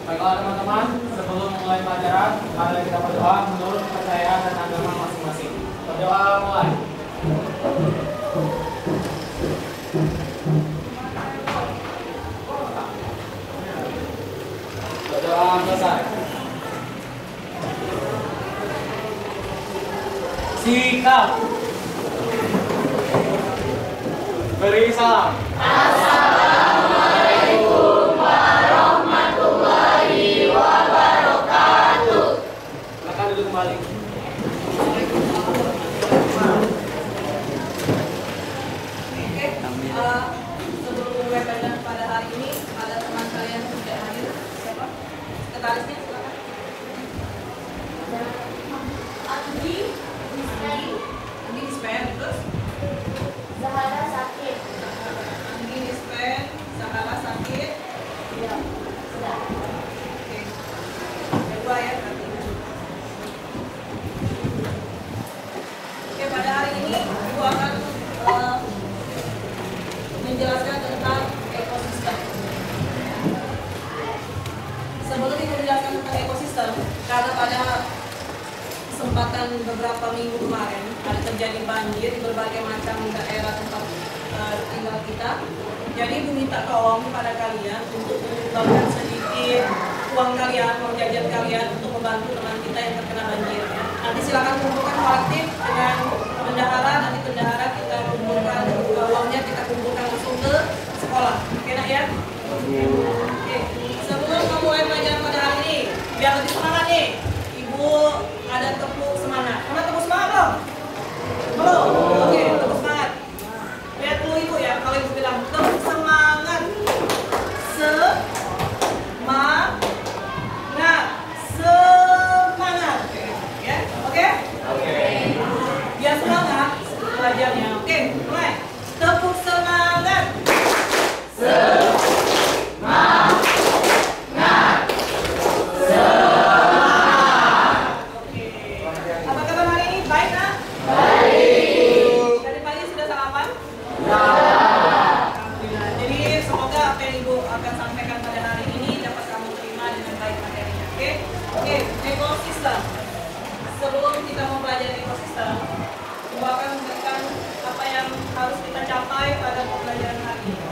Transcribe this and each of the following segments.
Baiklah teman-teman, sebelum mulai pelajaran, mari kita berdoa menurut kepercayaan dan agama masing-masing. Berdoa mulai. Berdoa selesai. Sikap. Beri salam. Assalamualaikum warahmatullahi wabarakatuh. Silakan duduk kembali. Sebelum mulai pelajaran pada hari ini, ada teman kalian yang tidak hadir. Siapa? Sekretarisnya silakan. Andi Dispen, terus Zahara sakit. Andi Dispen, Zahara sakit. Iya, sudah. Oke. Kedua ya berarti. Oke, pada hari ini Ibu akan menjelaskan tentang ekosistem. Sebelum Ibu menjelaskan tentang ekosistem, karena pada kesempatan beberapa minggu kemarin ada terjadi banjir di berbagai macam daerah tempat tinggal kita. Jadi Ibu minta tolong pada kalian untuk menyumbangkan sedikit uang kalian, uang jajan kalian untuk membantu teman kita yang terkena banjir. Ya. Nanti silakan kumpulkan kolektif dengan bendahara, nanti bendahara kita kumpulkan uangnya, kita kumpulkan langsung ke sekolah. Oke nak ya? Oke. Sebelum kamu mulai pelajaran pada hari ini, biar lebih semangat nih, Ibu ada tepuk semangat. Kamu tepuk semangat dong? Belum? Oke, tepuk semangat. Lihat dulu Ibu ya, kalau Ibu bilang tepuk semangat. Semangat. Semangat. Ya, oke? Oke. Biar semangat belajarnya. Oke, mulai. Tepuk semangat. Apa kabar hari ini? Baik nak? Baik. Tadi pagi sudah sarapan? Alhamdulillah. Jadi semoga apa yang Ibu akan sampaikan pada hari ini dapat kamu terima dengan baik materinya. Oke? Oke, ekosistem. Sebelum kita mempelajari ekosistem, Ibu akan memberikan apa yang harus kita capai pada pembelajaran hari ini.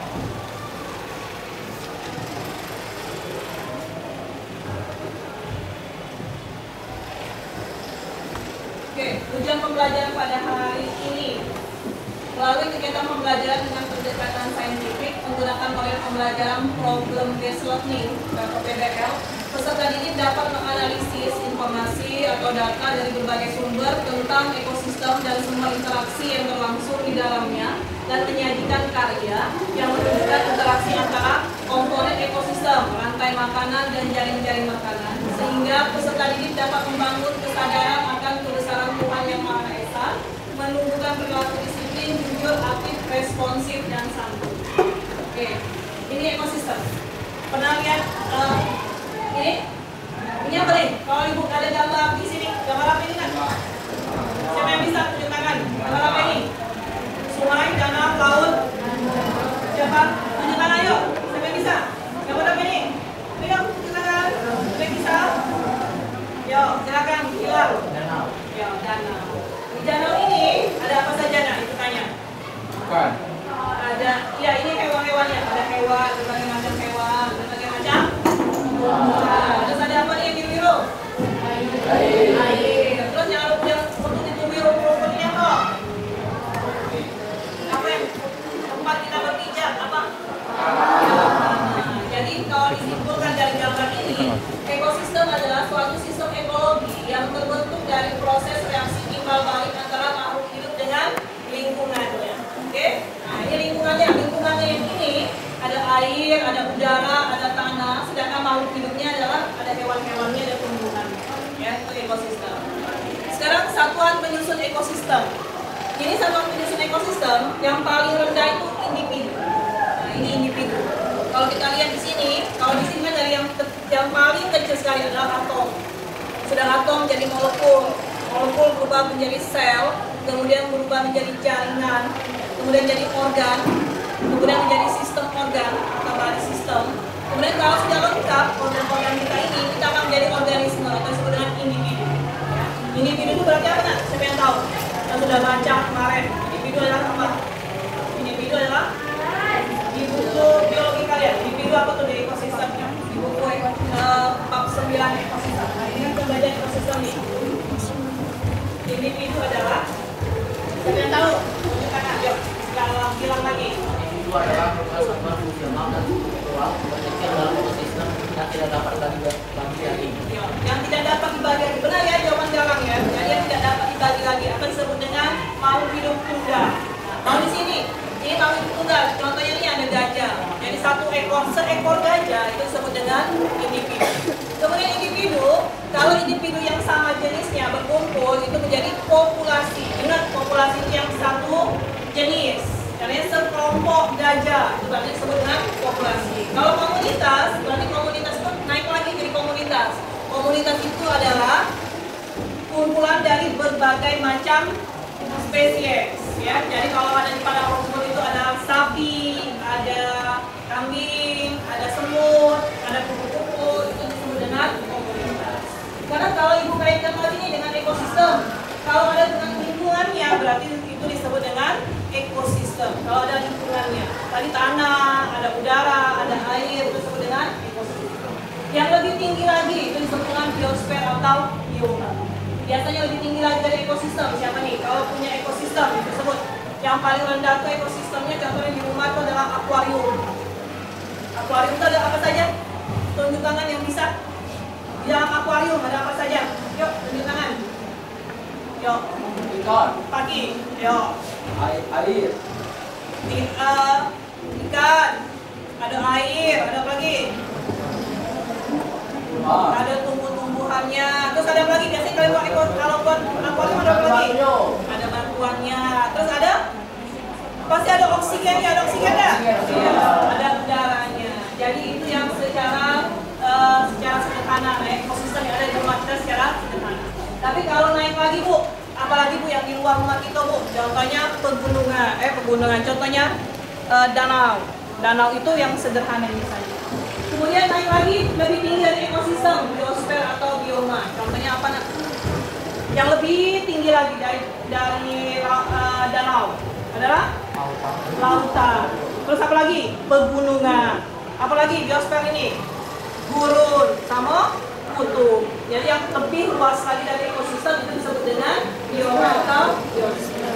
Oke, tujuan pembelajaran pada hari ini melalui kegiatan pembelajaran dengan pendekatan saintifik menggunakan model pembelajaran problem based learning atau PBL. Peserta didik dapat menganalisis informasi atau data dari berbagai sumber tentang ekosistem dan semua interaksi yang berlangsung di dalamnya dan menyajikan karya yang menunjukkan interaksi antara komponen ekosistem, rantai makanan dan jaring-jaring makanan, sehingga peserta didik dapat membangun kesadaran akan kebesaran Tuhan Yang Maha Esa, menumbuhkan perilaku disiplin, jujur, aktif, responsif, dan santun. Oke, ini ekosistem. Pernah lihat ini? Ini apa nih? Kalau Ibu ada gambar di sini, gambar apa ini kan? Siapa yang bisa tunjuk tangan? Gambar apa ini? Sungai, danau, laut. Siapa? Tunjuk tangan ayo. Siapa yang bisa? Gambar apa ini? Ini dong, tunjuk tangan. Siapa yang bisa? Yo, silakan. Hilang. Danau. Yo, danau. Di danau ini ada apa saja nak? Itu tanya. Bukan. Ada, ya ini hewan-hewannya. Ada hewan, berbagai macam hewan, berbagai macam. Terus ada apa nih yang biru-biru? Air. Terus jangan lupa yang untuk itu biru-birunya toh. Apa yang tempat kita berpijak? Apa? Jadi kalau disimpulkan dari gambar ini, ekosistem adalah suatu sistem ekologi yang terbentuk dari proses reaksi timbal balik antara makhluk hidup dengan lingkungannya. Oke? Nah ini lingkungannya yang ini ada air, ada udara, ada tanah, sedangkan makhluk hidupnya adalah ada hewan-hewannya, ada tumbuhannya. Ya, itu ekosistem. Sekarang satuan penyusun ekosistem. Ini satuan penyusun ekosistem yang paling rendah itu individu. Nah, ini individu. Kalau kita lihat di sini, kalau di sini kan dari yang paling kecil sekali adalah atom. Sedang atom jadi molekul. Molekul berubah menjadi sel, kemudian berubah menjadi jaringan, kemudian jadi organ, kemudian menjadi sistem organ atau body system. Kemudian kalau sudah lengkap organ-organ kita berarti apa nak? Siapa yang tahu? Yang sudah baca kemarin. Individu adalah apa? Individu adalah di buku biologi kalian. Individu apa tuh di ekosistemnya? Di buku bab 9 ekosistem. Nah, ini kita belajar ekosistem nih. Individu adalah siapa yang tahu? Tunjukkan aja. Bilang lagi. Individu adalah kesatuan fungsional dan struktural terkecil dalam ekosistem yang tidak dapat dibagi lagi. Yang tidak dapat dibagi lagi. Benar ya jawaban Galang ya. Jadi yang tidak dapat dibagi lagi akan disebut dengan makhluk hidup tunggal. Mau di sini. Ini makhluk hidup tunggal. Contohnya ini ada gajah. Jadi seekor gajah itu disebut dengan individu. Kemudian individu, kalau individu yang sama jenisnya berkumpul itu menjadi populasi. Ingat populasi itu yang satu jenis. Karena sekelompok gajah itu berarti disebut dengan populasi. Kalau komunitas, berarti komunitas itu naik lagi jadi komunitas. Komunitas itu adalah kumpulan dari berbagai macam spesies. Ya, jadi kalau ada di padang rumput itu ada sapi, ada kambing, ada semut, ada kupu-kupu, itu disebut dengan komunitas. Karena kalau ibu kaitkan lagi ini dengan ekosistem, kalau ada dengan lingkungannya berarti itu disebut dengan ekosistem. Kalau ada lingkungannya, tadi tanah, ada udara, ada air, itu disebut dengan ekosistem. Yang lebih tinggi lagi itu disebut dengan biosfer atau bioma. Biasanya lebih tinggi lagi dari ekosistem. Siapa nih? Kalau punya ekosistem itu disebut. Yang paling rendah itu ekosistemnya contohnya di rumah itu adalah akuarium. Akuarium itu ada apa saja? Tunjuk tangan yang bisa. Di dalam akuarium ada apa saja? Yuk, tunjuk tangan. Yuk. Ikan, Pagi. Yuk. air, Ikan. Ada air. Ada apa lagi? Ada tumbuh-tumbuhannya. Terus ada apa lagi? Biasanya kalau buat akuarium ada apa lagi? Ada batuannya. Terus ada? Pasti ada oksigennya. Ada oksigen nggak? Iya. Ada udaranya. Jadi itu yang secara sederhana, ekosistem yang ada di rumah kita secara sederhana. Tapi kalau naik lagi Bu, apalagi Bu yang di luar rumah kita Bu, contohnya pegunungan. Contohnya danau. Danau itu yang sederhana ini saja. Kemudian naik lagi lebih tinggi dari ekosistem, biosfer atau bioma. Contohnya apa nak? Yang lebih tinggi lagi dari danau adalah lautan. Terus apa lagi? Pegunungan. Apalagi biosfer ini? Gurun sama kutub. Jadi yang lebih luas lagi dari ekosistem itu disebut dengan bioma atau biosfer.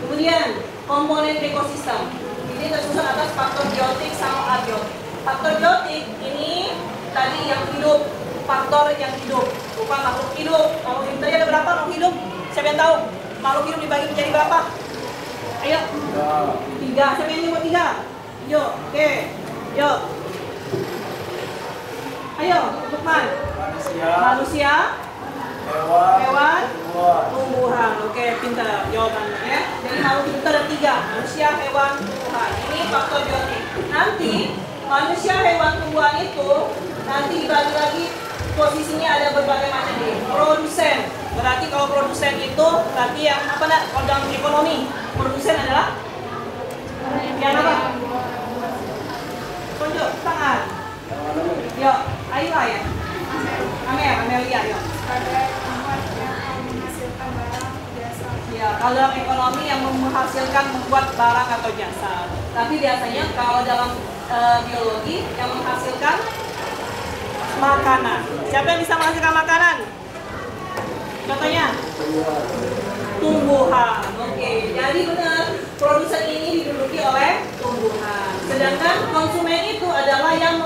Kemudian komponen ekosistem. Ini tersusun atas faktor biotik sama abiotik. Faktor biotik ini tadi yang hidup, faktor yang hidup, bukan makhluk hidup. Makhluk hidup tadi ada berapa makhluk hidup? Siapa yang tahu? Makhluk hidup dibagi menjadi berapa? Ayo. 3. Siapa yang nyebut 3? Yuk, oke. Yuk. Ayo, Lukman. Manusia. Hewan. Tumbuhan. Oke, pintar jawabannya ya. Jadi makhluk hidup itu ada 3. Manusia, hewan, tumbuhan. Ini faktor biotik. Nanti manusia, hewan, tumbuhan itu nanti dibagi lagi posisinya ada berbagai macam nih. Produsen. Berarti kalau produsen itu berarti yang apa nak? Kalau dalam ekonomi, produsen adalah yang apa? Tunjuk tangan. Yuk, ayo ya. Amelia, yuk. Ya, kalau dalam ekonomi yang menghasilkan membuat barang atau jasa. Tapi biasanya kalau dalam biologi yang menghasilkan makanan. Siapa yang bisa menghasilkan makanan? Contohnya? Tumbuhan. Oke, jadi benar produsen ini diduduki oleh tumbuhan. Sedangkan konsumen itu adalah yang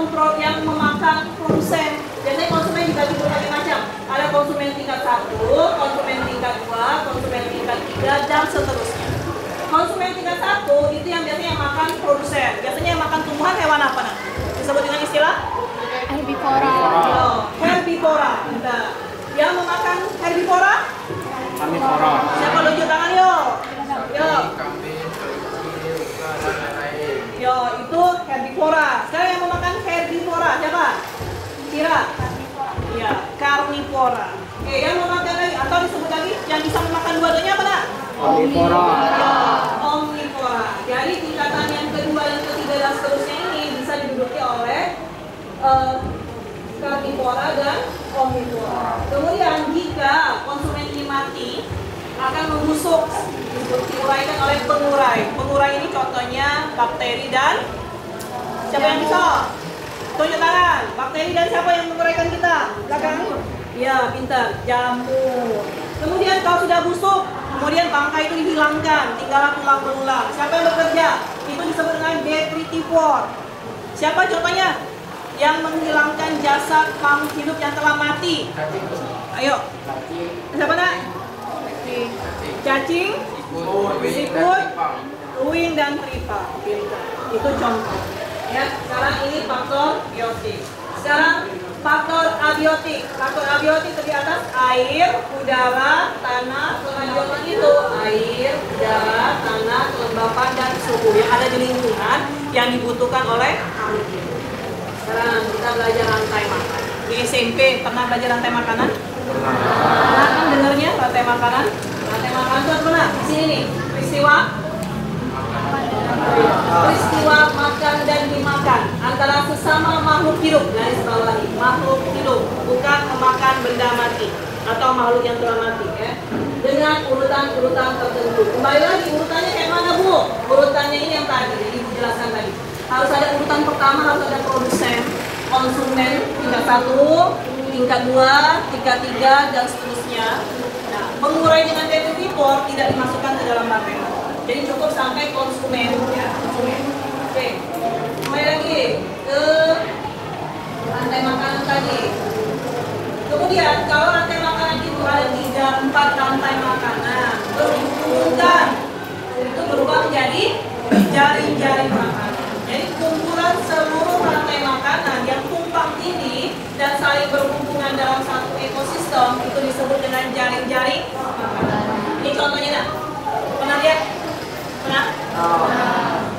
memakan produsen. Biasanya konsumen dibagi berbagai macam. Ada konsumen tingkat 1, konsumen tingkat 2, konsumen tingkat 3, dan seterusnya. Konsumen tingkat 1 itu yang biasanya yang makan produsen. Biasanya yang makan tumbuhan hewan apa nak? Disebut dengan istilah? Herbivora. Herbivora. Bentar. Yang memakan herbivora? Karnivora. Siapa tunjuk tangan yuk? Yuk. Yo, itu herbivora. Sekarang yang memakan herbivora siapa? Kira? Iya, karnivora. Oke, yang memakan lagi atau disebut lagi yang bisa memakan dua-duanya apa nak? Omnivora. Ya, omnivora. Jadi tingkatan yang kedua dan ketiga dan seterusnya ini bisa diduduki oleh karnivora dan omnivora. Kemudian jika konsumen ini mati akan membusuk, diuraikan oleh pengurai. Pengurai ini contohnya bakteri dan siapa yang bisa? Tunjuk tangan. Bakteri dan siapa yang menguraikan kita? Belakang? Ya, pintar. Jamur. Kemudian kalau sudah busuk, kemudian bangkai itu dihilangkan, tinggal tulang belulang. Siapa yang bekerja? Itu disebut dengan detritivore. Siapa contohnya? Yang menghilangkan jasad makhluk hidup yang telah mati. Ayo. Siapa nak? Cacing, siput, ruin dan tripang. Itu contoh. Ya, sekarang ini faktor biotik. Sekarang faktor abiotik. Faktor abiotik terdiri atas air, udara, tanah. Kelanjutan itu air, udara, tanah, kelembapan dan suhu yang ada di lingkungan yang dibutuhkan oleh makhluk hidup. Sekarang kita belajar rantai makan. Di SMP pernah belajar rantai makanan? Pernah kan dengarnya rantai makanan? Rantai makanan itu apa? Di sini nih, peristiwa makan dan dimakan antara sesama makhluk hidup. Garis bawah lagi, makhluk hidup, bukan memakan benda mati atau makhluk yang telah mati, ya. Dengan urutan-urutan tertentu. Kembali lagi, urutannya kayak mana, Bu? Urutannya ini yang tadi Ibu jelaskan tadi. Harus ada urutan pertama, harus ada produsen, konsumen, tingkat 1, tingkat 2, tingkat 3, dan seterusnya. Nah, mengurai dengan detritivore tidak dimasukkan ke dalam materi. Jadi cukup sampai konsumen, ya, konsumen. Oke, kembali lagi ke rantai makanan tadi. Kemudian kalau rantai makanan itu ada 3-4 rantai makanan, terus dikumpulkan, itu berubah menjadi jaring-jaring makanan. Jadi kumpulan seluruh rantai makanan yang tumpang tindih dan saling berhubungan dalam satu ekosistem itu disebut dengan jaring-jaring makanan. Ini contohnya nak, pernah lihat? Pernah?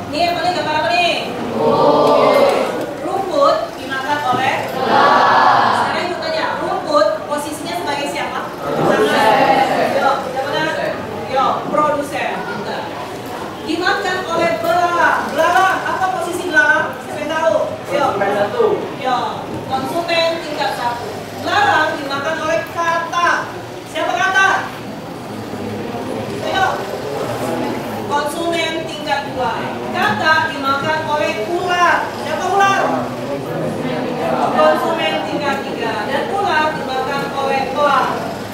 Ini apa nih, gambar apa nih? Rumput dimakan oleh ulat. Sekarang ibu tanya, rumput posisinya sebagai siapa? Yo, siapa nak? Yo, produsen. Dimakan oleh belalang. Belalang, apa posisi belalang? Siapa yang tahu? Yo. Yo, konsumen tingkat 1. Belalang dimakan oleh katak. Siapa katak? Ayo. Konsumen tingkat 2. Katak dimakan oleh ular. Siapa ular? Konsumen tingkat 3. Dan ular dimakan oleh elang.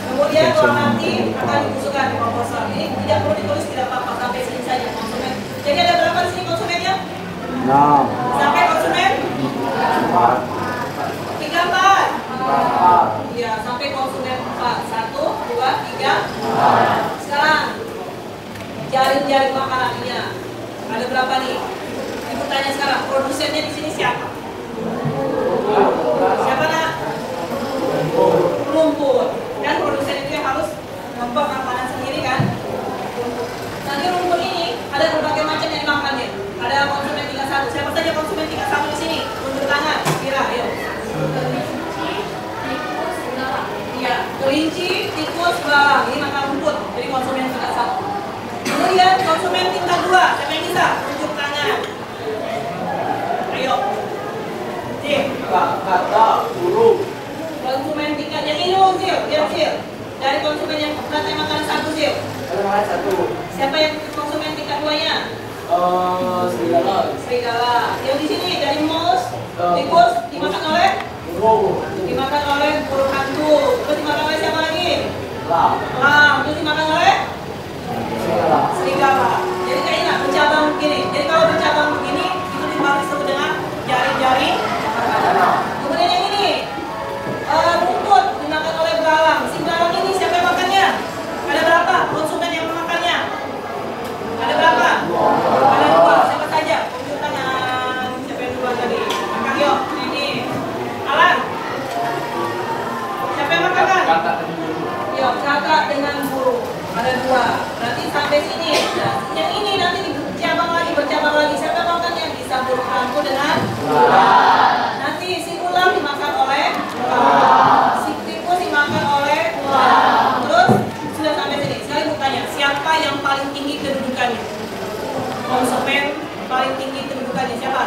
Kemudian kalau nanti akan dibusukkan di proposal. Ini tidak perlu ditulis, tidak apa-apa, sampai sini saja konsumen. Jadi ada berapa di sini konsumennya? 6. Sampai konsumen? 3, 4. Iya, sampai konsumen 4. 1, 2, 3. Sekarang jaring-jaring makanannya ada berapa nih? Ibu tanya sekarang, produsennya di sini siapa? Siapa nak? Rumput. Dan produsen itu yang harus membuat makanan sendiri kan? Nanti rumput ini ada berbagai macam yang dimakannya. Ada konsumen tingkat 1. Siapa saja konsumen tingkat 1 di sini? Tunjuk tangan. Kira, ayo. Iya, kelinci, tikus, belalang. Ini makan rumput. Jadi konsumen tingkat 1. Kemudian konsumen tingkat 2. Siapa yang bisa? Tunjuk tangan. Ayo. Sim. Kata burung. Konsumen tingkat yang ini loh, Sil. Lihat, Sil. Dari konsumen yang rantai makanan 1, Sil. Siapa yang konsumen tingkat 2-nya? Serigala. Yang di sini dari mus, tikus dimakan oleh? Dimakan oleh burung hantu. Terus dimakan oleh siapa lagi? Elang. Terus dimakan oleh? Serigala. Jadi kayak ini bercabang begini. Jadi kalau bercabang begini itu disebut dengan jaring-jaring. Kemudian yang ini rumput dimakan oleh belalang. Si belalang ini siapa yang makannya? Ada berapa konsumen yang memakannya? Ada berapa? Ada 2. Siapa saja? Tunjuk tangan. Siapa yang duluan tadi? Makan yuk. Ini Alan. Siapa yang makan? Yuk, kakak dengan burung. Ada 2. Berarti sampai sini. Nah, yang ini nanti bercabang lagi. Siapa yang makannya? Bisa burung hantu dengan ular. Nanti si ular dimakan oleh ular. Si tikus dimakan oleh ular. Terus sudah sampai sini. Sekali bertanya, siapa yang paling tinggi kedudukannya? Konsumen paling tinggi kedudukannya siapa?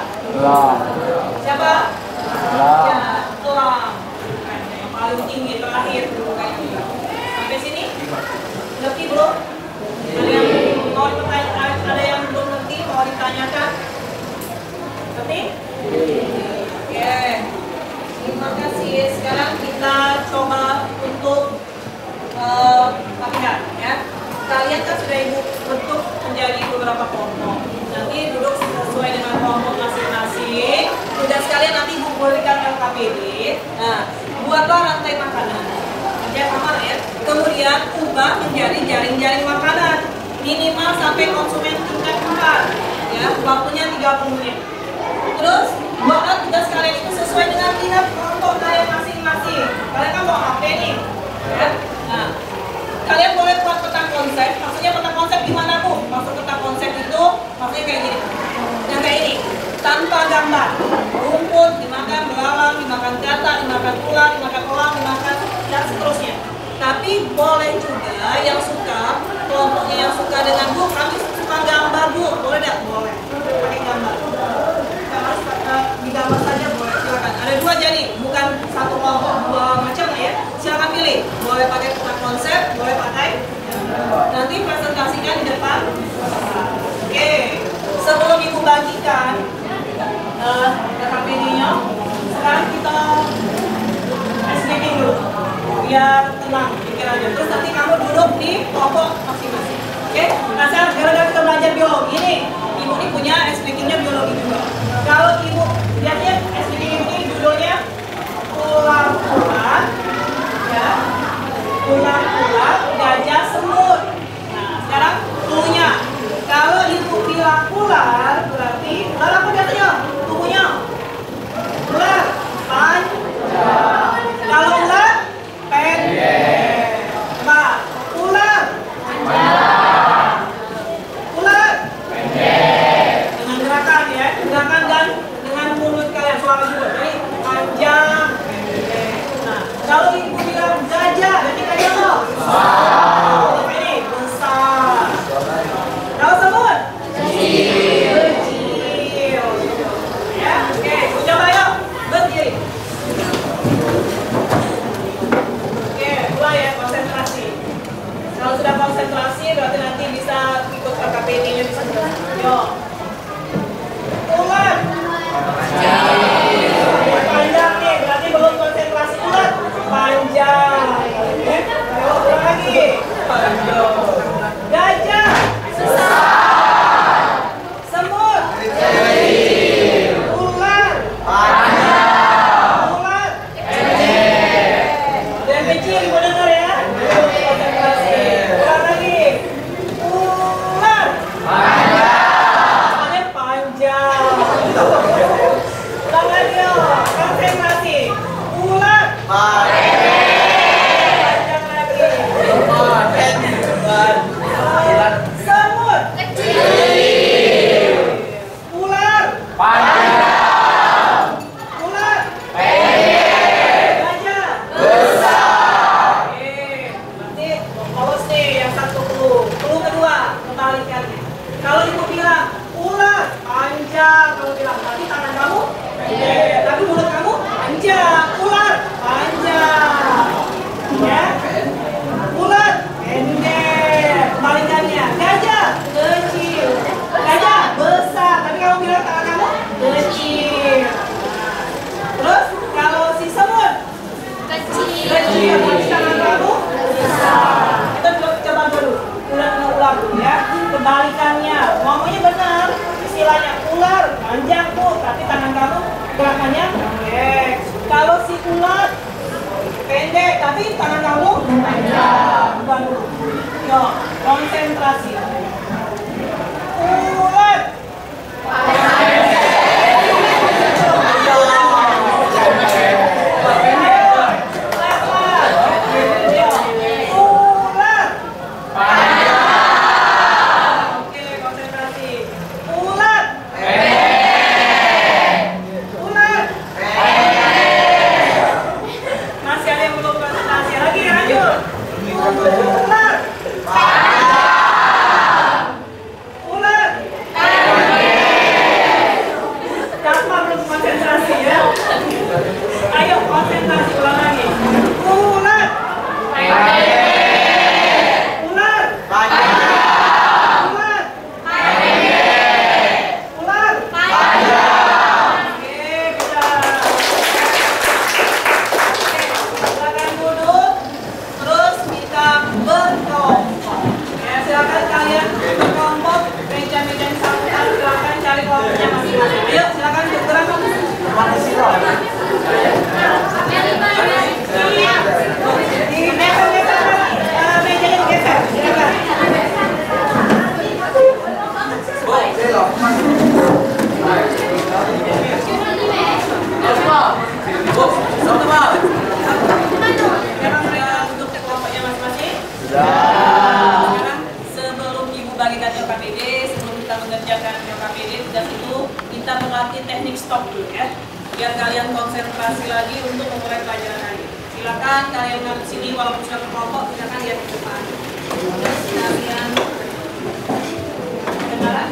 Siapa? Ya, elang. Yang paling tinggi terakhir kedudukannya. Sampai sini? kalian kan sudah ibu bentuk menjadi beberapa kelompok. Nanti duduk sesuai dengan kelompok masing-masing. Tugas kalian nanti ibu berikan LKPD. Nah, buatlah rantai makanan. Ya sama ya. Kemudian ubah menjadi jaring-jaring makanan. Minimal sampai konsumen tingkat 4. Ya, waktunya 30 menit. Terus buatlah tugas kalian itu sesuai dengan minat kelompok kalian masing-masing. Kalian kan mau HP nih, ya? Nah, kalian boleh buat peta konsep. Maksudnya peta konsep gimana Bu? Maksud peta konsep itu maksudnya kayak gini. Yang kayak ini, tanpa gambar. Rumput dimakan belalang, dimakan katak, dimakan ular, dimakan elang, dimakan dan seterusnya. Tapi boleh juga yang suka, kelompoknya yang suka dengan Bu, kami suka gambar Bu, boleh tidak? Boleh. Pakai gambar. Digambar saja boleh, silakan. Ada 2 jadi, bukan satu kelompok, 2 macam ya. Silakan pilih. Boleh pakai peta konsep, boleh pakai. Nanti presentasikan di depan. Oke. Sebelum ibu bagikan KPD-nya, sekarang kita speaking dulu, biar tenang pikirannya. Terus nanti kamu duduk di kelompok masing-masing. Oke? Nah, sekarang gara-gara kita belajar biologi nih, ibu ini punya speaking-nya biologi juga. Kalau ibu lihatnya speaking ini judulnya ular-ular, ya, ular-ular, gajah, semut. Nah, sekarang tubuhnya. Kalau ibu bilang ular, berarti ular apa biasanya? Tubuhnya ular panjang. Kalau ular pendek. Nah, ular panjang. Ular pendek. Dengan gerakan ya, gerakan dan dengan mulut kalian suara juga. Jadi panjang, pendek. Nah, kalau ibu bilang gajah, berarti gajah apa? Besar. Ini besar. Kalau semut? Kecil. Ya, oke, coba yuk. Berdiri. Oke, mulai ya, konsentrasi. Kalau sudah konsentrasi, berarti nanti bisa ikut KKPD-nya bisa jelas. Yuk. Ular. Panjang nih, berarti belum konsentrasi. Ular panjang. Ayo, ulang lagi. Gajah. Besar. Semut. Kecil. Ular. Panjang. Ular. Pendek. Dan kecil, ibu dengar ya. Konsentrasi. Ulang lagi. Ular. Panjang. Panjang. Ulang lagi yo. Konsentrasi. Ular. Panjang lagi. Semut. Kecil. Ular. Panjang. Ular. Pendek. Gajah. Besar. Oke. Nanti polos nih yang satu clue. Clue kedua, kebalikannya. Kalau ibu bilang ular panjang, kalau bilang tadi tangan kamu pendek, tapi mulut kamu panjang. Ular panjang. Ya. Ular pendek. Kebalikannya. Gajah kecil. Gajah besar, tapi kamu bilang tangan kamu kecil. Nah, terus kalau si semut kecil, tapi tangan kamu besar. Kita coba dulu. Ulang ya. Kebalikannya. Ngomongnya benar. Istilahnya ular panjang tuh, tapi tangan kamu gerakannya pendek. Kalau si ular pendek, tapi tangan kamu panjang. Bukan dulu. Yo, konsentrasi. Ular. Oke, konsentrasi. Ular. Ular. Masih ada yang belum konsentrasi lagi, lanjut. Ular. silakan kalian ngadep sini walaupun sudah berkelompok, silakan lihat ke depan. Terus kalian kedengaran?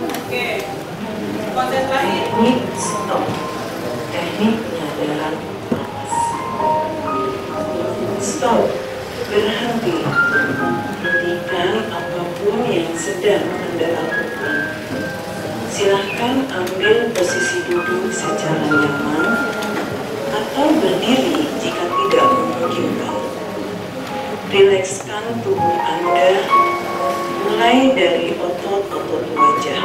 Oke, konsentrasi. Teknik stop. Teknik penyadaran napas. Stop. Berhenti. Hentikan apapun yang sedang Anda lakukan. Silahkan ambil posisi duduk secara nyaman atau berdiri jika tidak memungkinkan. Rilekskan tubuh Anda mulai dari otot-otot wajah,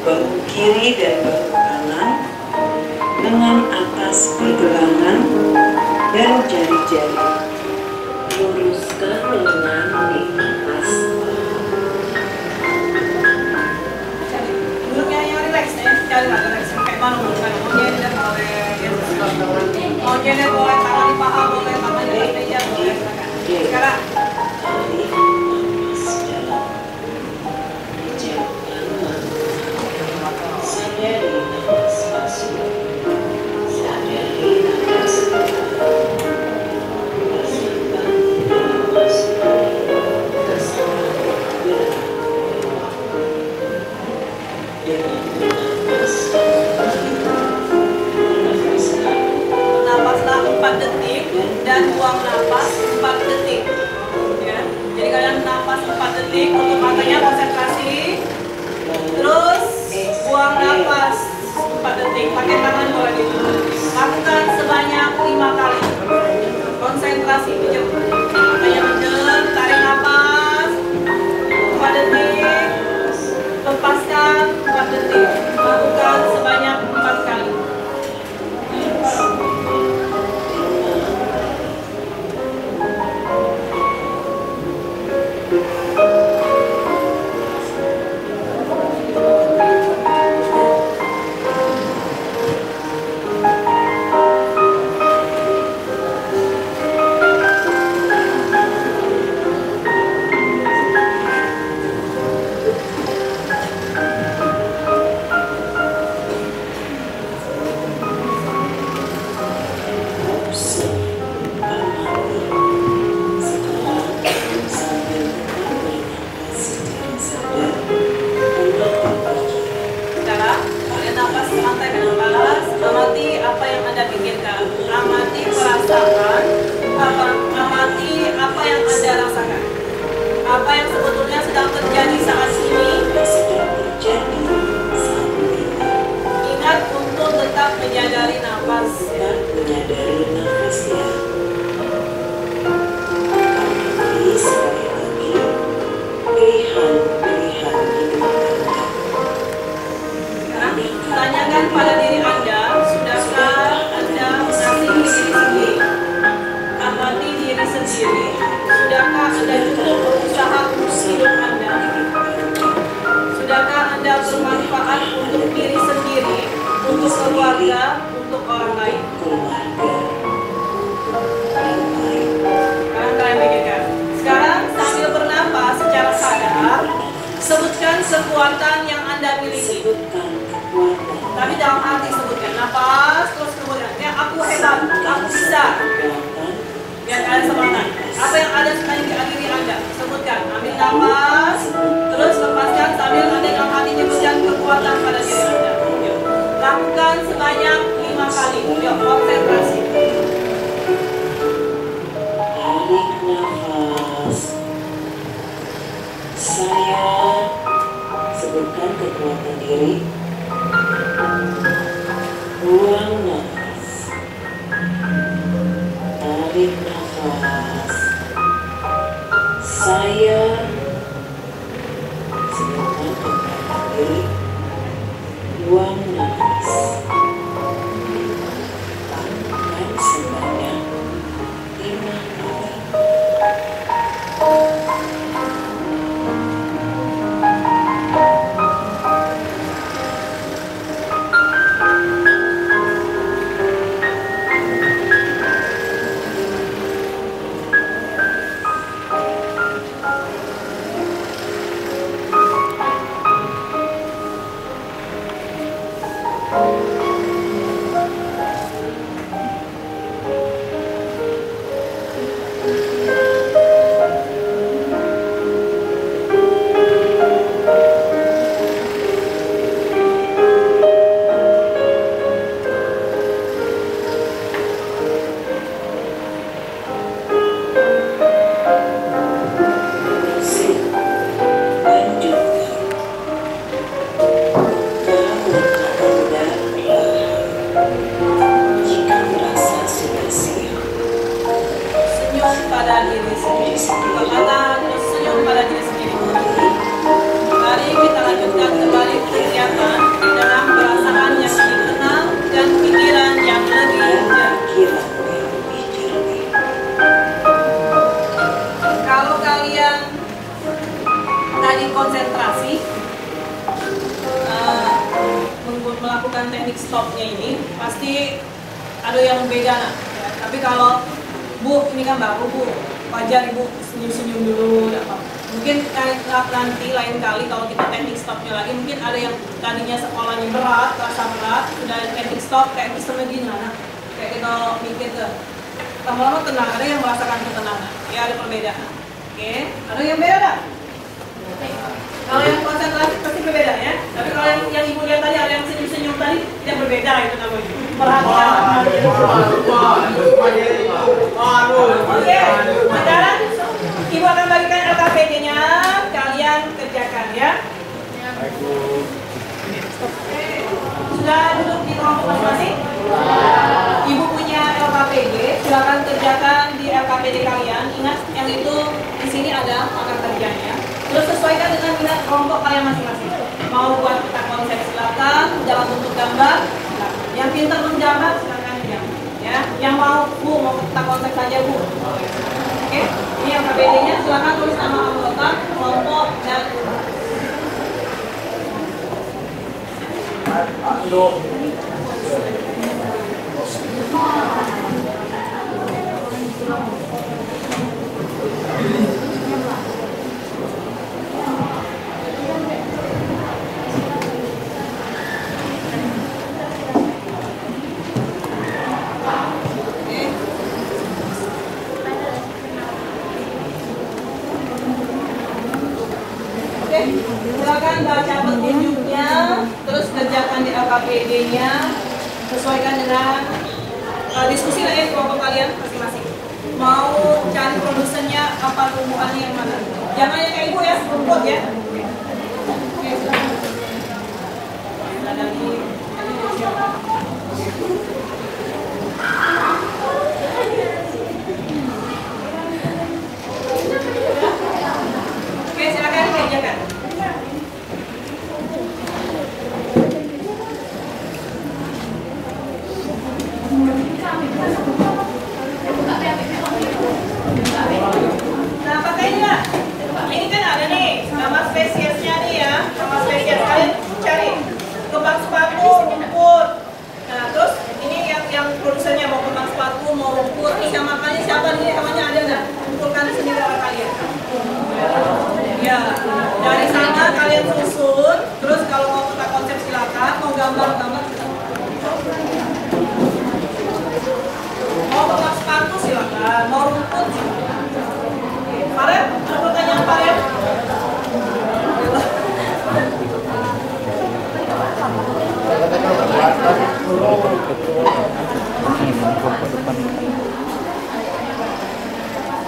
bahu kiri dan bahu kanan, lengan atas pergelangan dan jari-jari. Luruskan lengan di atas paha. Duduknya yang relax ya, jangan relax kayak mana bukan maunya boleh tangan di paha, boleh tangan di meja, boleh silakan. Sekarang Tarik napas dalam. Hijaukan mata. Sadari napas masuk. Sadari napas keluar. Rasakan napas naik. Rasakan gerak keluar. Dengan napas napaslah 4 detik dan buang napas 4 detik. Ya. Jadi kalian napas 4 detik, tutup matanya, konsentrasi. Terus buang napas 4 detik, pakai tangan boleh ditutup. Lakukan sebanyak 5 kali. Konsentrasi, hijau. Matanya mendalam, tarik napas 4 detik. Lepaskan 4 detik. Lakukan sebanyak 4 kali. Menyadari nafas, menyadari nafasnya. Amati sekali lagi pilihan-pilihan hidup Anda. Sekarang tanyakan pada diri Anda, sudahkah Anda mengerti diri sendiri? Amati diri sendiri. Sudahkah Anda cukup berusaha untuk hidup Anda? Sudahkah Anda bermanfaat untuk diri sendiri, untuk keluarga, untuk orang lain? Sekarang kalian pikirkan. Sekarang sambil bernapas secara sadar, sebutkan kekuatan yang Anda miliki. Tapi dalam hati sebutkan. Napas, terus kemudian. Ya, aku hebat, aku bisa. Biar kalian semangat. Apa yang ada sebenarnya di diri Anda? Sebutkan. Ambil napas, terus lepaskan sambil Anda dalam hati nyebutkan kekuatan pada diri Anda. Yuk. Lakukan sebanyak 5 kali. Yuk, konsentrasi. Tarik nafas. Saya sebutkan kekuatan diri. Buang nafas. Tarik nafas. Saya sebutkan kekuatan diri. Buang nafas. Lakukan sebanyak 5 kali. melakukan teknik stopnya ini pasti ada yang beda nak. Ya, tapi kalau Bu ini kan baru Bu, wajar Ibu senyum-senyum dulu. Apa. Mungkin nanti lain kali kalau kita teknik stopnya lagi, mungkin ada yang tadinya sekolahnya berat, rasa berat, sudah teknik stop kayak sistemnya gimana? Kayak kita mikir ke lama-lama tenang, ada yang merasakan ketenangan. Ya ada perbedaan. Oke, ada yang beda tak? Kalau yang konsentrasi pasti berbeda ya. Tapi kalau yang Ibu lihat tadi ada yang senyum-senyum tadi tidak berbeda itu namanya. Perhatian. Oke, sekarang Ibu akan bagikan LKPD-nya, kalian kerjakan ya. Oke, sudah duduk di kelompok masing-masing? Ibu punya LKPD, silakan kerjakan di LKPD kalian. Ingat yang itu di sini ada paket kerjanya. Terus sesuaikan dengan minat kelompok kalian masing-masing. Mau buat peta konsep silakan, dalam bentuk gambar. Silakan. Yang pintar menjabat silakan dijabat. Ya, yang mau mau peta konsep saja Bu. Oke, ini LKPD-nya silakan tulis nama anggota, kelompok dan silakan baca petunjuknya, terus kerjakan di LKPD-nya, sesuaikan dengan diskusi lah ya kelompok kalian masing-masing. Mau cari produsennya apa tumbuhannya yang mana? Jangan yang kayak Ibu ya, rumput ya. Oke, silakan. Oke, silakan kerjakan. Nah, pakainya. Ini kan ada nih nama spesiesnya nih ya, nama spesies kalian cari kembang sepatu, rumput. Nah, terus ini yang produsennya mau kembang sepatu, mau rumput, terus yang makannya siapa nih? Namanya ada nggak? Kumpulkan sendiri oleh kalian. Ya, dari sana kalian susun. Terus kalau mau peta konsep silakan, mau gambar-gambar mau kembang sepatu silakan, mau rumput silakan. Farel, ada pertanyaan Farel?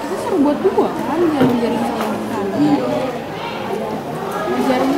Itu suruh buat dua kan, jangan jaring sama sekali. Jaring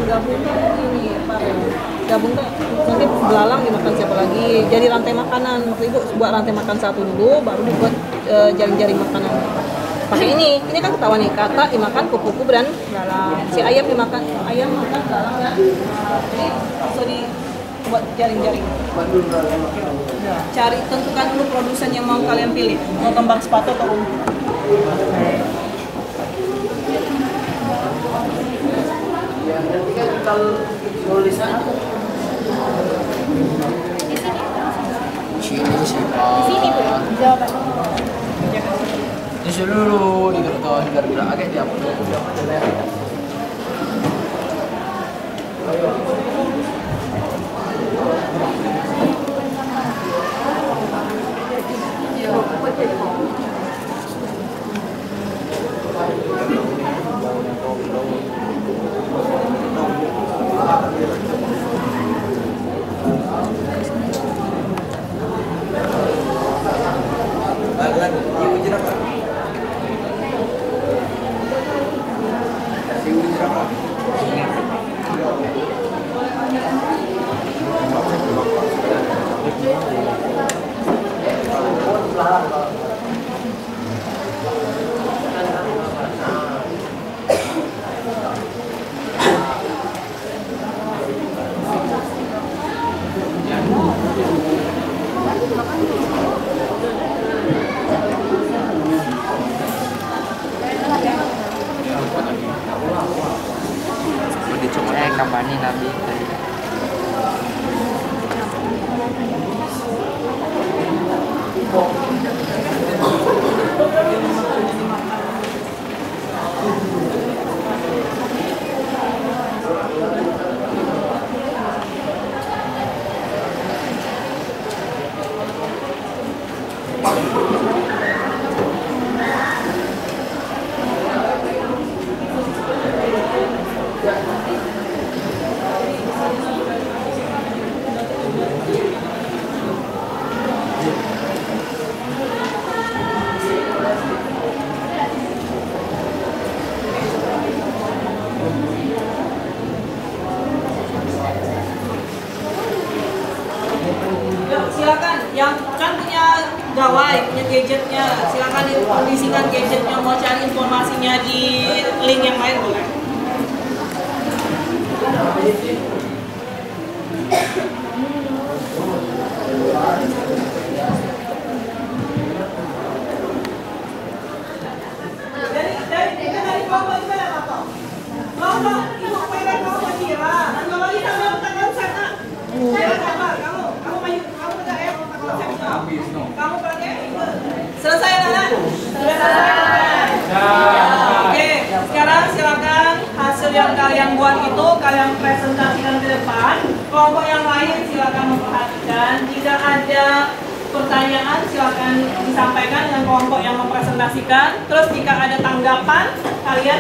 gabung ini gabung tuh nanti belalang dimakan siapa lagi, jadi rantai makanan. Waktu Ibu buat rantai makan satu dulu, baru dibuat jaring-jaring makanan. pakai ini kan ketahuan nih, kata dimakan kupu-kupu dan belalang, si ayam dimakan belalang dan ini langsung dibuat jaring-jaring. Cari, tentukan dulu produsen yang mau kalian pilih, mau kembang sepatu atau ungu. Nanti kan kalau tulisan apa? Sini sih Pak. Di sini tuh jawaban. Di seluruh di kertas gerak agak dia apa? Kampanye nabi tadi. Silakan, yang kan punya gawai, punya gadgetnya, silakan dikondisikan gadgetnya, mau cari informasinya di link yang lain boleh. Dari kelompok gimana Pak? Kelompok ibu merah kelompok kira, dan kalau kita mau tekan sana, sabar kamu maju, kamu pegang ya, kamu pakai selesai anak? Sudah selesai. Oke, sekarang silakan hasil yang kalian buat itu kalian presentasikan ke depan. Kelompok yang lain silakan memperhatikan. Jika ada pertanyaan silakan disampaikan dengan kelompok yang mempresentasikan. Terus jika ada tanggapan kalian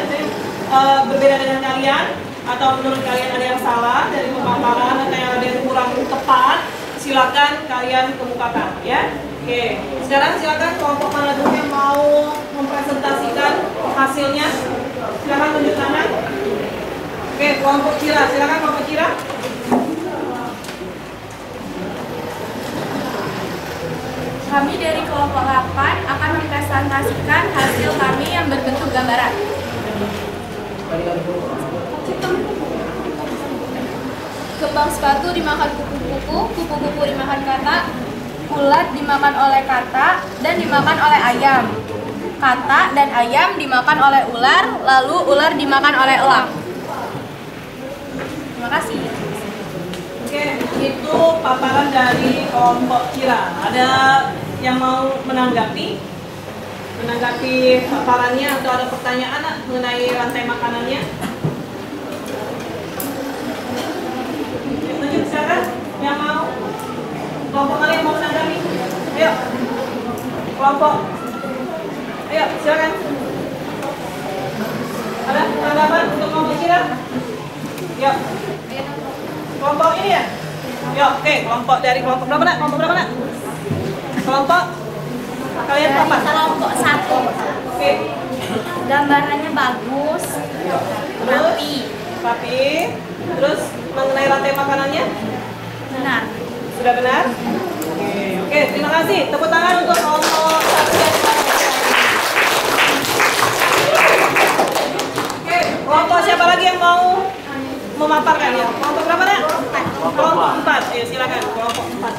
berbeda dengan kalian atau menurut kalian ada yang salah dari pemaparan atau yang ada yang kurang tepat, silakan kalian kemukakan ya. Oke, sekarang silakan kelompok mana dulu yang mau mempresentasikan hasilnya. Silakan tunjuk tangan. Oke, kelompok Cira, silakan kelompok Cira. Kami dari kelompok 8 akan mempresentasikan hasil kami yang berbentuk gambaran. Kembang sepatu dimakan kupu-kupu, kupu-kupu dimakan kata, ulat dimakan oleh kata, dan dimakan oleh ayam. Kata dan ayam dimakan oleh ular, lalu ular dimakan oleh elang. Terima kasih. Oke, itu paparan dari kelompok Cira. Ada yang mau menanggapi paparannya atau ada pertanyaan mengenai rantai makanannya? Tunjuk silakan yang mau. Kelompok mana yang mau menanggapi? Ayo, kelompok. Ayo, silakan. Ada tanggapan untuk kelompok Cira? Yuk. Kelompok ini ya? Yuk, oke, kelompok dari kelompok berapa nak? Kelompok berapa nak? Kelompok kalian apa? Kelompok 1. Oke. Gambarannya bagus, Rapi. Terus mengenai rantai makanannya? benar. Sudah benar? Oke, terima kasih. Tepuk tangan untuk kelompok 1 dan 2. memaparkan ya. Kelompok berapa nak? Kelompok 4. Ayo silakan kelompok 4.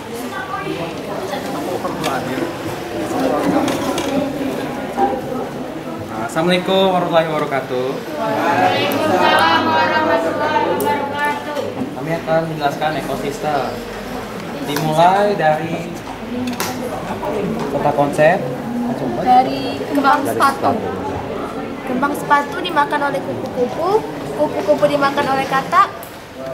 Assalamualaikum warahmatullahi wabarakatuh. Waalaikumsalam warahmatullahi wabarakatuh. Kami akan menjelaskan ekosistem. Dimulai dari kota konsep. Dari kembang sepatu. Kembang sepatu dimakan oleh kupu-kupu, kupu-kupu dimakan oleh katak,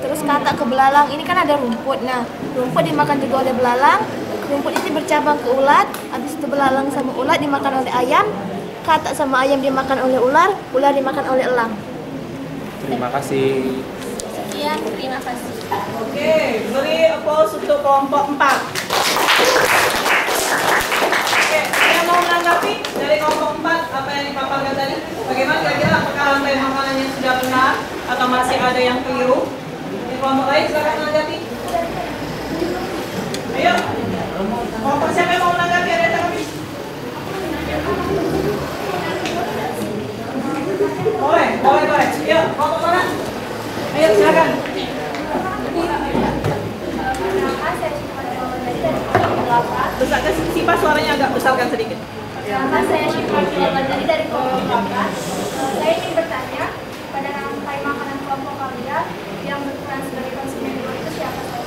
terus katak ke belalang. Ini kan ada rumput. Nah, rumput dimakan juga oleh belalang. Rumput itu bercabang ke ulat, habis itu belalang sama ulat dimakan oleh ayam. Katak sama ayam dimakan oleh ular, ular dimakan oleh elang. Terima kasih. Sekian, terima kasih. Oke, beri applause untuk kelompok 4. Oke, yang mau menanggapi dari kelompok 4 apa yang dipaparkan tadi? Bagaimana kira-kira apakah rantai makanannya sudah benar atau masih ada yang keliru? Di kelompok lain silakan menanggapi. Ayo, kelompok siapa yang mau menanggapi? Ada yang tanggapi? Boleh. Ayo, kelompok mana? Ayo, silakan. Besarkan Sipa, suaranya agak besarkan sedikit. Nama saya Syifa Kiwabandari dari kelompok 8. Saya ingin bertanya pada rantai makanan kelompok kalian yang berperan sebagai konsumen dua itu siapa saja?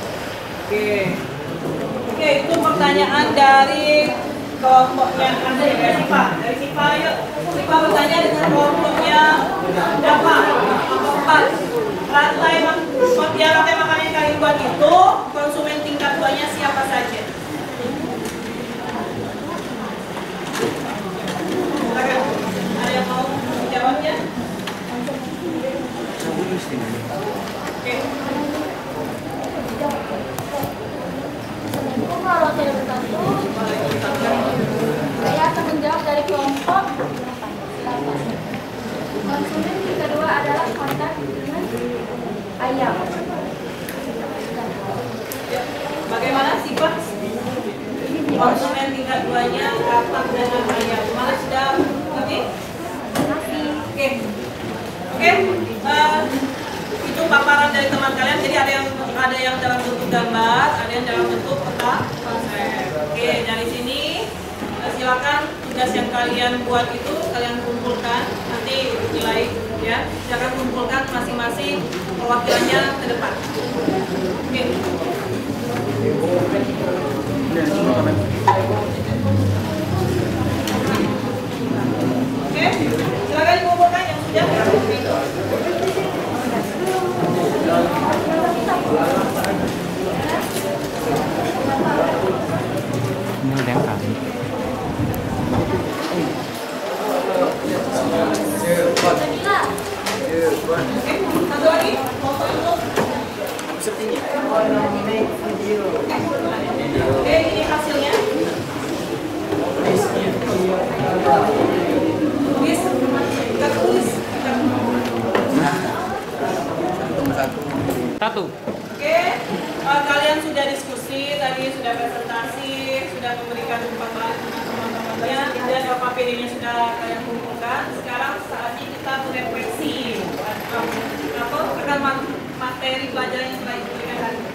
Oke, itu pertanyaan dari kelompoknya Andri dari Sipa. Dari Sipa, yuk. Sipa bertanya dengan kelompoknya berapa? Kelompok 4. Rantai makanan yang kalian buat itu konsumen tingkat 2-nya siapa saja? Silakan. Ada yang mau menjawabnya? Oke. Assalamualaikum warahmatullahi wabarakatuh. Saya akan menjawab dari kelompok 8. Konsumen yang kedua adalah kontak dengan ayam. Bagaimana sifat konsumen tingkat 2-nya katak dengan ayam? Mana sudah ngerti? Oke. Itu paparan dari teman kalian. Jadi ada yang dalam bentuk gambar, ada yang dalam bentuk peta konsep. Oke, dari sini silakan tugas yang kalian buat itu kalian kumpulkan, nanti nilai ya. Silakan kumpulkan masing-masing perwakilannya ke depan. Oke. Oke, silakan dikumpulkan yang sudah. Ini udah yang kali. Oke, satu lagi. Oke, ini hasilnya. Tulis, kita tulis. Satu. Oke, kalian sudah diskusi, tadi sudah presentasi, sudah memberikan umpan balik dengan teman-teman kalian, dan APD-nya sudah kalian kumpulkan. Sekarang saatnya kita berefleksi akan materi pelajaran yang telah diberikan hari ini.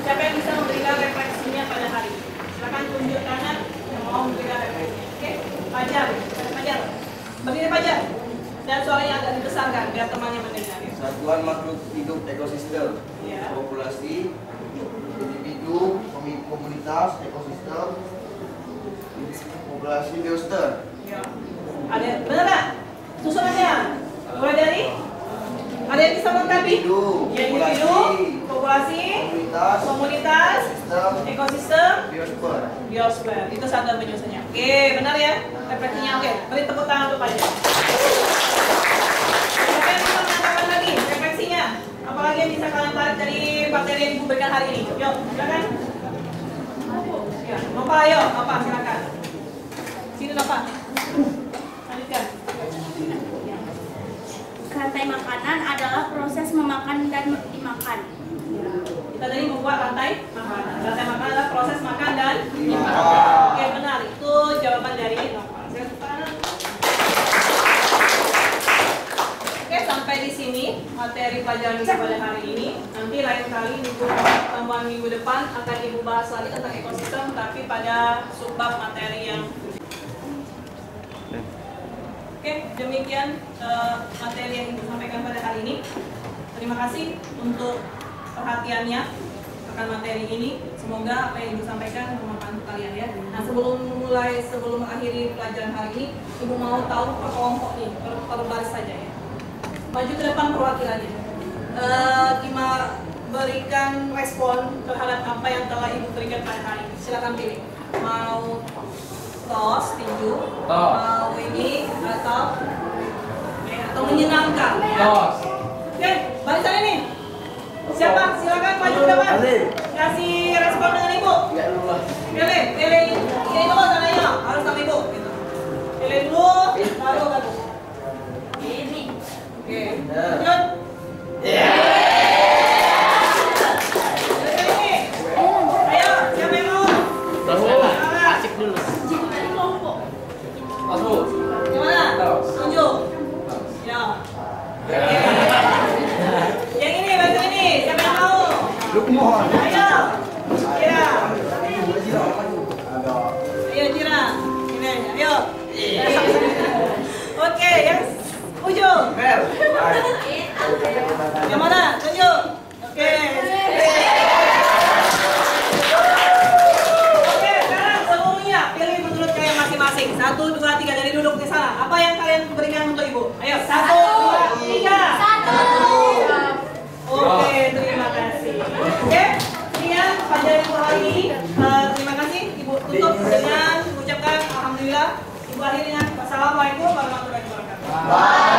Siapa yang bisa memberikan refleksinya pada hari ini? Silakan tunjuk tangan yang mau memberikan refleksi. Oke, Fajar, berdiri Fajar, dan suaranya agak dibesarkan biar temannya mendengar. Satuan makhluk hidup ekosistem, Ya. populasi, individu, komunitas, ekosistem, populasi biosfer. Ya. Ada benar nggak? Susunannya mulai dari ada yang bisa melengkapi? Individu, populasi, komunitas, ekosistem, biosfer. Itu satu penyusunnya. Oke, benar ya? Refleksinya oke. Beri tepuk tangan untuk Pak. Siapa yang bisa menambahkan lagi refleksinya? Apalagi yang bisa kalian tarik dari materi yang diberikan hari ini? Yuk, silakan. Ya, Bapak, ayo, Bapak, silakan. Sini, Bapak. Lanjutkan. Rantai makanan adalah proses memakan dan dimakan. Kita tadi membuat rantai makanan. Rantai makanan adalah proses makan dan dimakan. Oke, benar. Itu jawaban dari Nova. Oke, sampai di sini materi pelajaran Ibu pada hari ini. Nanti lain kali pertemuan minggu depan akan Ibu bahas lagi tentang ekosistem, tapi pada subbab materi yang Oke, demikian materi yang Ibu sampaikan pada hari ini. Terima kasih untuk perhatiannya akan materi ini. Semoga apa yang Ibu sampaikan bermanfaat untuk kalian ya. Nah, sebelum mengakhiri pelajaran hari ini, Ibu mau tahu per kelompok nih, per baris saja ya. Maju ke depan perwakilannya. Berikan respon terhadap apa yang telah Ibu berikan pada hari ini. Silakan pilih. Mau tos, tinju, mau ini atau menyenangkan ya. Oke, barisan ini. Siapa? Silakan maju ke depan. Kasih respon dengan Ibu. Pilih. Ini dulu sananya, harus sama Ibu. Gitu. Pilih dulu, baru kamu. Ini. Oke. Lanjut. Ayo, siapa yang mau? Asik dulu. Gimana? Tunjuk. Ya. Yang ini, bantu ini. Siapa yang mau? Ayo. Kira. Ayo, Kira. Ini aja. Ayo. Oke, yang ujung. Yang mana? Tunjuk. Oke. Oke, sekarang seluruhnya pilih menurut kalian masing-masing. 1, 2, 3 dari duduk di sana. Apa yang kalian berikan untuk Ibu? Ayo, 1, 2, 3. Oke, terima kasih. Oke, sekian pelajaran Ibu hari ini. Terima kasih. Ibu tutup dengan mengucapkan alhamdulillah. Ibu akhiri dengan wassalamualaikum warahmatullahi wabarakatuh.